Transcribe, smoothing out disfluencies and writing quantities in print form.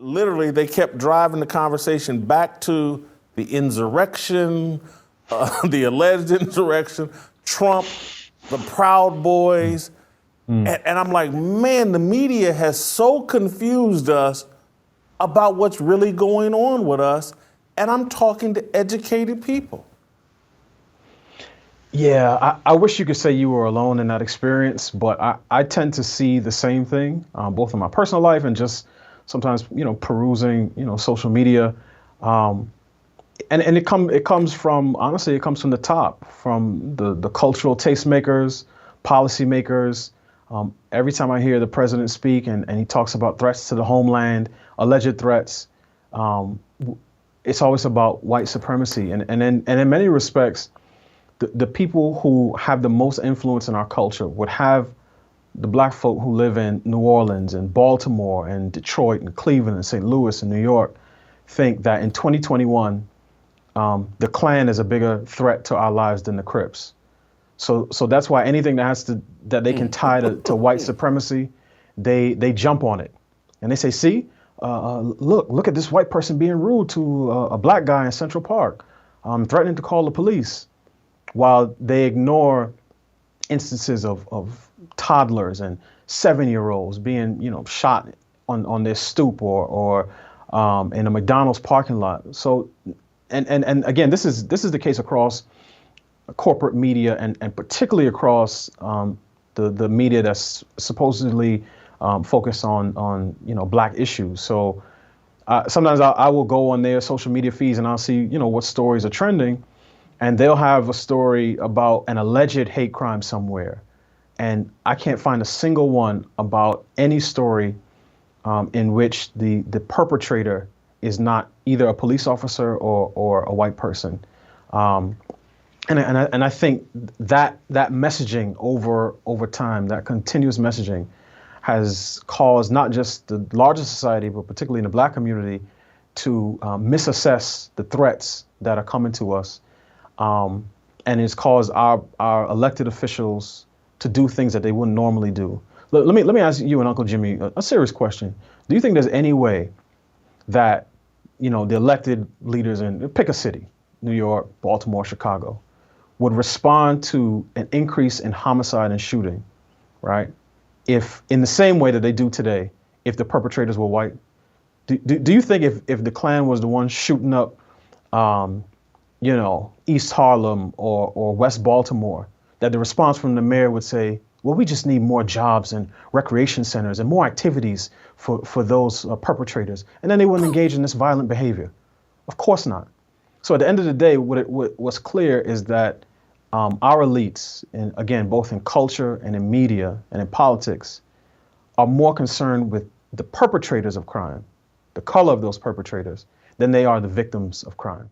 literally they kept driving the conversation back to the insurrection, the alleged insurrection, Trump, the Proud Boys. And I'm like, man, the media has so confused us about what's really going on with us. And I'm talking to educated people. Yeah, I wish you could say you were alone in that experience, but I tend to see the same thing, both in my personal life and just sometimes, perusing, social media. And it comes from, honestly, it comes from the top, from the cultural tastemakers, policymakers. Every time I hear the president speak and he talks about threats to the homeland, alleged threats, it's always about white supremacy. And in many respects, the people who have the most influence in our culture would have the black folk who live in New Orleans and Baltimore and Detroit and Cleveland and St. Louis and New York think that in 2021, the Klan is a bigger threat to our lives than the Crips. So that's why anything that they can tie to white supremacy, they jump on it. And they say, see, look at this white person being rude to a black guy in Central Park, threatening to call the police, while they ignore instances of toddlers and 7-year-olds being, shot on their stoop or in a McDonald's parking lot. So, and again, this is the case across corporate media and particularly across the media that's supposedly focused on black issues. So sometimes I will go on their social media feeds and I'll see what stories are trending. And they'll have a story about an alleged hate crime somewhere. And I can't find a single one about any story in which the perpetrator is not either a police officer or a white person. And I think that messaging over time, that continuous messaging, has caused not just the larger society, but particularly in the black community, to misassess the threats that are coming to us. And it's caused our elected officials to do things that they wouldn't normally do. Let me ask you and Uncle Jimmy a serious question. Do you think there's any way that, the elected leaders in, pick a city, New York, Baltimore, Chicago, would respond to an increase in homicide and shooting, right? If in the same way that they do today, if the perpetrators were white? Do you think if the Klan was the one shooting up, East Harlem or West Baltimore, that the response from the mayor would say, well, we just need more jobs and recreation centers and more activities for those perpetrators. And then they wouldn't engage in this violent behavior? Of course not. So at the end of the day, what's clear is that our elites, and again, both in culture and in media and in politics, are more concerned with the perpetrators of crime, the color of those perpetrators, than they are the victims of crime.